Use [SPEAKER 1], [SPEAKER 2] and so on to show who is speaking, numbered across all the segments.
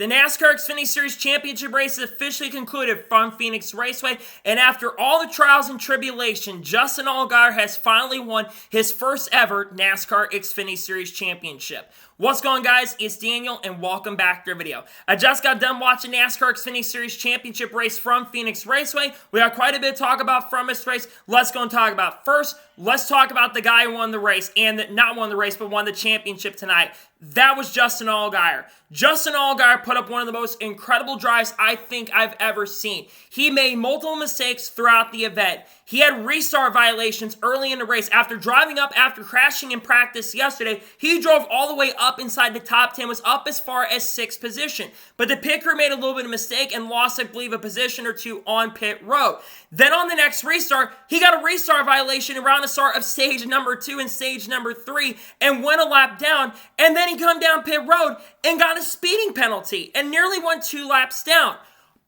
[SPEAKER 1] The NASCAR Xfinity Series Championship race is officially concluded from Phoenix Raceway, and after all the trials and tribulation, Justin Allgaier has finally won his first ever NASCAR Xfinity Series Championship. What's going on, guys? It's Daniel, and welcome back to the video. I just got done watching NASCAR Xfinity Series Championship race from Phoenix Raceway. We got quite a bit to talk about from this race. Let's go and talk about it. First, let's talk about the guy who won the race, and not won the race, but won the championship tonight. That was Justin Allgaier. Justin Allgaier put up one of the most incredible drives I think I've ever seen. He made multiple mistakes throughout the event. He had restart violations early in the race. After driving up after crashing in practice yesterday, he drove all the way up inside the top 10, was up as far as 6th position. But the pit crew made a little bit of mistake and lost, I believe, a position or two on pit road. Then on the next restart, he got a restart violation around the start of stage number 2 and stage number 3 and went a lap down. And then he come down pit road and got a speeding penalty and nearly went 2 laps down.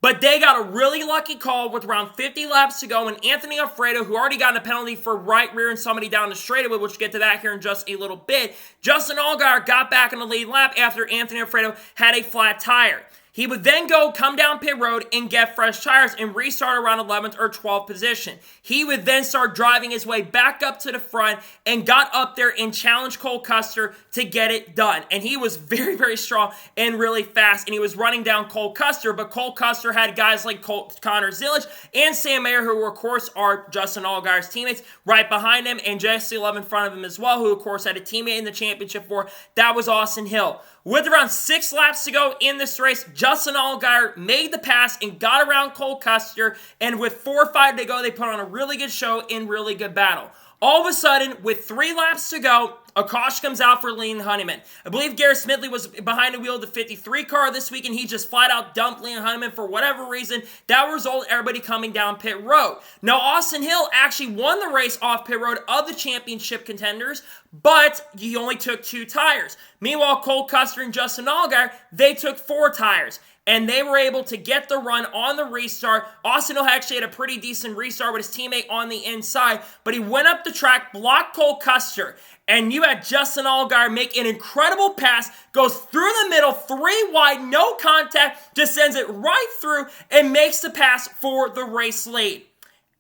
[SPEAKER 1] But they got a really lucky call with around 50 laps to go, and Anthony Alfredo, who already got a penalty for right rearing somebody down the straightaway, which we'll get to that here in just a little bit, Justin Allgaier got back in the lead lap after Anthony Alfredo had a flat tire. He would then come down pit road and get fresh tires and restart around 11th or 12th position. He would then start driving his way back up to the front and got up there and challenged Cole Custer to get it done. And he was very, very strong and really fast, and he was running down Cole Custer, but Cole Custer had guys like Connor Zilisch and Sam Mayer, who of course are Justin Allgaier's teammates, right behind him, and Jesse Love in front of him as well, who of course had a teammate in the championship for. That was Austin Hill. With around 6 laps to go in this race, Justin Allgaier made the pass and got around Cole Custer, and with 4 or 5 to go, they put on a really good show and really good battle. All of a sudden, with 3 laps to go, a caution comes out for Leland Honeyman. I believe Garrett Smithley was behind the wheel of the 53 car this week, and he just flat out dumped Leland Honeyman for whatever reason. That resulted in everybody coming down pit road. Now, Austin Hill actually won the race off pit road of the championship contenders, but he only took 2 tires. Meanwhile, Cole Custer and Justin Allgaier, they took 4 tires. And they were able to get the run on the restart. Austin Hill actually had a pretty decent restart with his teammate on the inside, but he went up the track, blocked Cole Custer, and you had Justin Allgaier make an incredible pass, goes through the middle, 3 wide, no contact, just sends it right through and makes the pass for the race lead,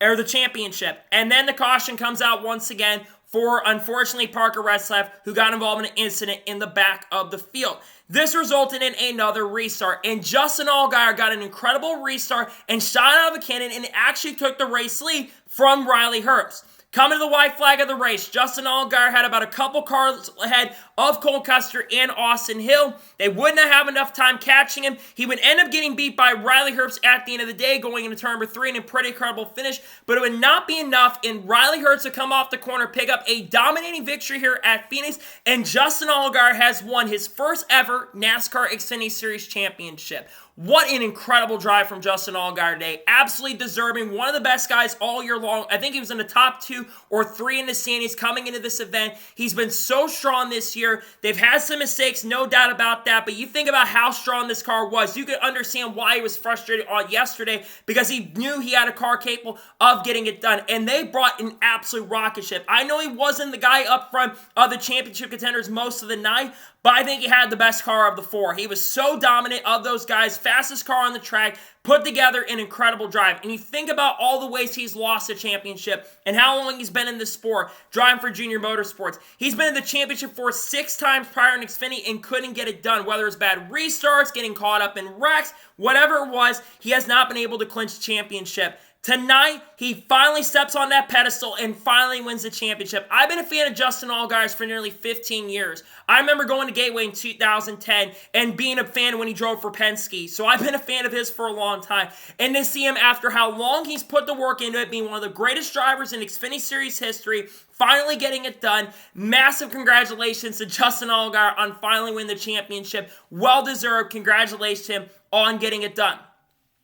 [SPEAKER 1] or the championship. And then the caution comes out once again for, unfortunately, Parker Retzlaff, who got involved in an incident in the back of the field. This resulted in another restart, and Justin Allgaier got an incredible restart and shot out of a cannon and actually took the race lead from Riley Herbst. Coming to the white flag of the race, Justin Allgaier had about a couple cars ahead of Cole Custer and Austin Hill. They would not have enough time catching him. He would end up getting beat by Riley Herbst at the end of the day, going into turn number 3 in a pretty incredible finish, but it would not be enough in Riley Herbst to come off the corner, pick up a dominating victory here at Phoenix, and Justin Allgaier has won his first ever NASCAR Xfinity Series Championship. What an incredible drive from Justin Allgaier today. Absolutely deserving. One of the best guys all year long. I think he was in the top 2 or 3 in the standings coming into this event. He's been so strong this year. They've had some mistakes, no doubt about that, but you think about how strong this car was. You could understand why he was frustrated on yesterday, because he knew he had a car capable of getting it done, and they brought an absolute rocket ship. I know he wasn't the guy up front of the championship contenders most of the night, but I think he had the best car of the 4. He was so dominant of those guys, fastest car on the track, put together an incredible drive. And you think about all the ways he's lost a championship and how long he's been in this sport, driving for Junior Motorsports. He's been in the championship for 6 times prior in Xfinity and couldn't get it done. Whether it's bad restarts, getting caught up in wrecks, whatever it was, he has not been able to clinch the championship. Tonight, he finally steps on that pedestal and finally wins the championship. I've been a fan of Justin Allgaier's for nearly 15 years. I remember going to Gateway in 2010 and being a fan when he drove for Penske. So I've been a fan of his for a long time. And to see him after how long he's put the work into it, being one of the greatest drivers in Xfinity Series history, finally getting it done. Massive congratulations to Justin Allgaier on finally winning the championship. Well deserved. Congratulations to him on getting it done.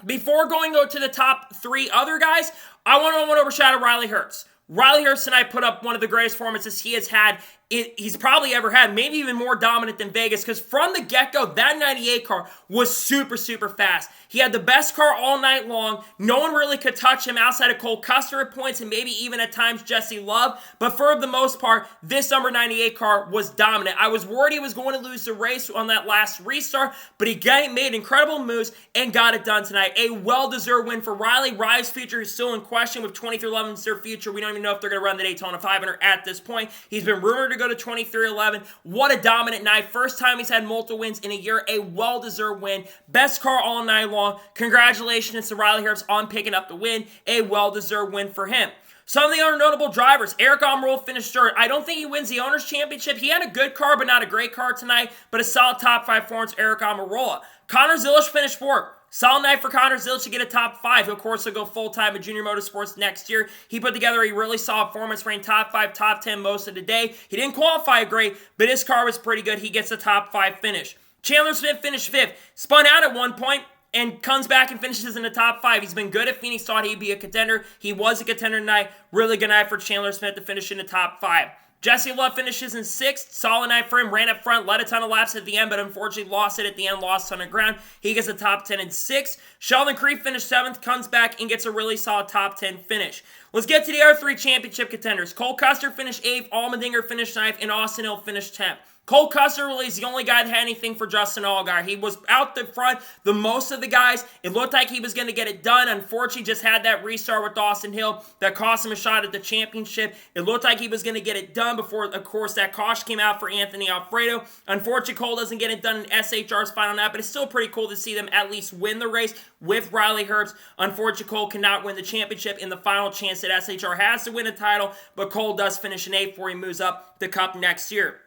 [SPEAKER 1] Before going to the top 3 other guys, I want to overshadow Riley Herbst. Riley Herbst tonight put up one of the greatest performances he has had he's probably ever had, maybe even more dominant than Vegas, because from the get-go, that 98 car was super, super fast. He had the best car all night long. No one really could touch him outside of Cole Custer at points and maybe even at times Jesse Love, but for the most part, this number 98 car was dominant. I was worried he was going to lose the race on that last restart, but he made incredible moves and got it done tonight. A well-deserved win for Riley. Riley's future is still in question with 2311 is their future. We don't even know if they're going to run the Daytona 500 at this point. He's been rumored to go to 2311. What a dominant night. First time he's had multiple wins in a year. A well-deserved win. Best car all night long. Congratulations to Riley Herbst on picking up the win. A well-deserved win for him. Some of the other notable drivers. Eric Almirola finished third. I don't think he wins the Owners' Championship. He had a good car, but not a great car tonight. But a solid top 5 performance, Eric Almirola. Connor Zilisch finished fourth. Solid night for Connor Zilisch to get a top 5. He'll, of course, will go full-time in Junior Motorsports next year. He put together a really solid performance, ran top 5, top 10 most of the day. He didn't qualify great, but his car was pretty good. He gets a top 5 finish. Chandler Smith finished 5th. Spun out at one point and comes back and finishes in the top 5. He's been good at Phoenix. Thought he'd be a contender. He was a contender tonight. Really good night for Chandler Smith to finish in the top 5. Jesse Love finishes in 6th. Solid night for him. Ran up front, led a ton of laps at the end, but unfortunately lost it at the end, lost a ton of ground. He gets a top 10 in 6th. Sheldon Creed finished 7th, comes back and gets a really solid top 10 finish. Let's get to the other 3 championship contenders. Cole Custer finished 8th, Allmendinger finished 9th, and Austin Hill finished 10th. Cole Custer really is the only guy that had anything for Justin Allgaier. He was out the front the most of the guys. It looked like he was going to get it done. Unfortunately, just had that restart with Austin Hill that cost him a shot at the championship. It looked like he was going to get it done before, of course, that caution came out for Anthony Alfredo. Unfortunately, Cole doesn't get it done in SHR's final lap, but it's still pretty cool to see them at least win the race with Riley Herbst. Unfortunately, Cole cannot win the championship in the final chance that SHR has to win a title, but Cole does finish in 8th before he moves up the Cup next year.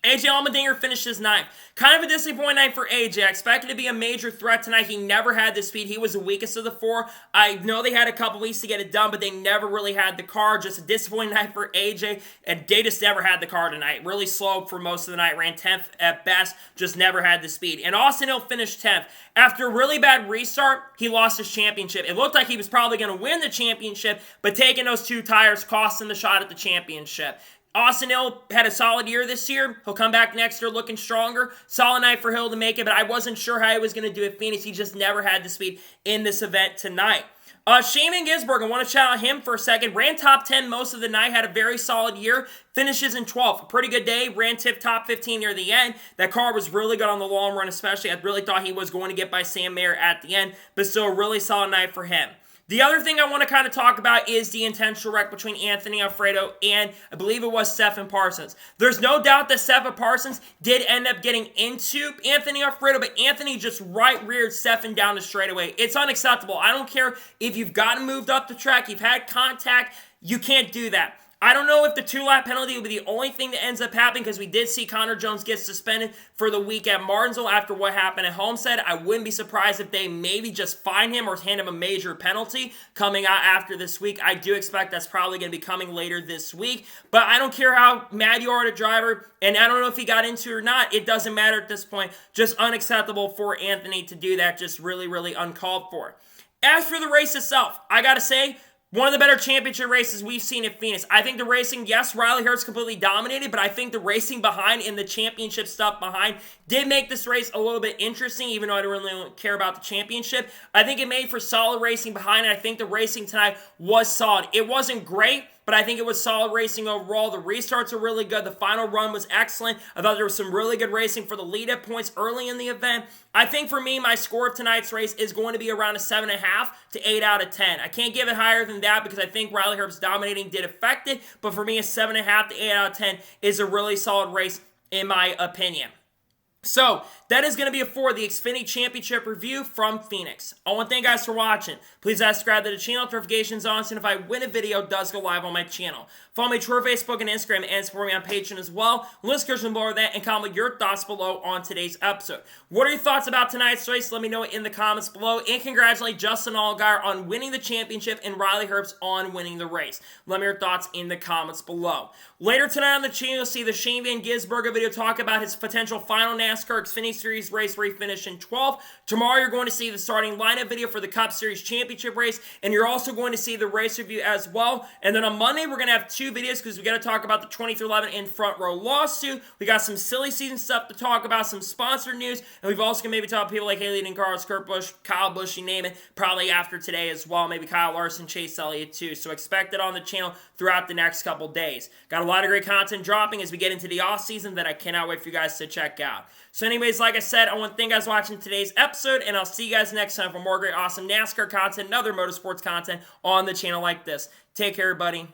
[SPEAKER 1] AJ Allmendinger finishes 9th. Kind of a disappointing night for AJ. I expected to be a major threat tonight. He never had the speed. He was the weakest of the 4. I know they had a couple weeks to get it done, but they never really had the car. Just a disappointing night for AJ, and they just never had the car tonight. Really slow for most of the night. Ran 10th at best. Just never had the speed. And Austin Hill finished 10th. After a really bad restart, he lost his championship. It looked like he was probably going to win the championship, but taking those 2 tires cost him the shot at the championship. Austin Hill had a solid year this year. He'll come back next year looking stronger. Solid night for Hill to make it, but I wasn't sure how he was going to do at Phoenix. He just never had the speed in this event tonight. Shane Van Gisbergen, I want to shout out him for a second. Ran top 10 most of the night, had a very solid year. Finishes in 12th. A pretty good day. Ran top 15 near the end. That car was really good on the long run, especially. I really thought he was going to get by Sam Mayer at the end, but still a really solid night for him. The other thing I want to kind of talk about is the intentional wreck between Anthony Alfredo and, I believe it was Stephen Parsons. There's no doubt that Stephen Parsons did end up getting into Anthony Alfredo, but Anthony just right-reared Stephen down the straightaway. It's unacceptable. I don't care if you've gotten moved up the track, you've had contact, you can't do that. I don't know if the 2-lap penalty will be the only thing that ends up happening, because we did see Connor Jones get suspended for the week at Martinsville after what happened at Homestead. I wouldn't be surprised if they maybe just fine him or hand him a major penalty coming out after this week. I do expect that's probably going to be coming later this week, but I don't care how mad you are at a driver, and I don't know if he got into it or not. It doesn't matter at this point. Just unacceptable for Anthony to do that. Just really, really uncalled for. As for the race itself, I got to say, one of the better championship races we've seen at Phoenix. I think the racing, yes, Riley Herbst completely dominated, but I think the racing behind and the championship stuff behind did make this race a little bit interesting, even though I don't really care about the championship. I think it made for solid racing behind it. I think the racing tonight was solid. It wasn't great, but I think it was solid racing overall. The restarts are really good. The final run was excellent. I thought there was some really good racing for the lead-up points early in the event. I think for me, my score of tonight's race is going to be around a 7.5 to 8 out of 10. I can't give it higher than that because I think Riley Herbst dominating did affect it, but for me, a 7.5 to 8 out of 10 is a really solid race in my opinion. So, that is going to be it for the Xfinity Championship review from Phoenix. I want to thank you guys for watching. Please subscribe to the channel, notifications on, so if I win a video, it does go live on my channel. Follow me on Twitter, Facebook, and Instagram, and support me on Patreon as well. List description below that, and comment your thoughts below on today's episode. What are your thoughts about tonight's race? Let me know it in the comments below, and congratulate Justin Allgaier on winning the championship and Riley Herbst on winning the race. Let me know your thoughts in the comments below. Later tonight on the channel, you'll see the Shane Van Gisbergen video talk about his potential final NASCAR NASCAR Xfinity Series race where he finished in 12th. Tomorrow you're going to see the starting lineup video for the Cup Series Championship race, and you're also going to see the race review as well. And then on Monday, we're going to have 2 videos because we got to talk about the 2311 in front row lawsuit. We got some silly season stuff to talk about, some sponsor news, and we've also going to maybe talk to people like Haley and Carlos, Kurt Busch, Kyle Busch, you name it, probably after today as well. Maybe Kyle Larson, Chase Elliott too. So expect it on the channel throughout the next couple days. Got a lot of great content dropping as we get into the off season that I cannot wait for you guys to check out. So anyways, like I said, I want to thank you guys for watching today's episode, and I'll see you guys next time for more great, awesome NASCAR content and other motorsports content on the channel like this. Take care, everybody.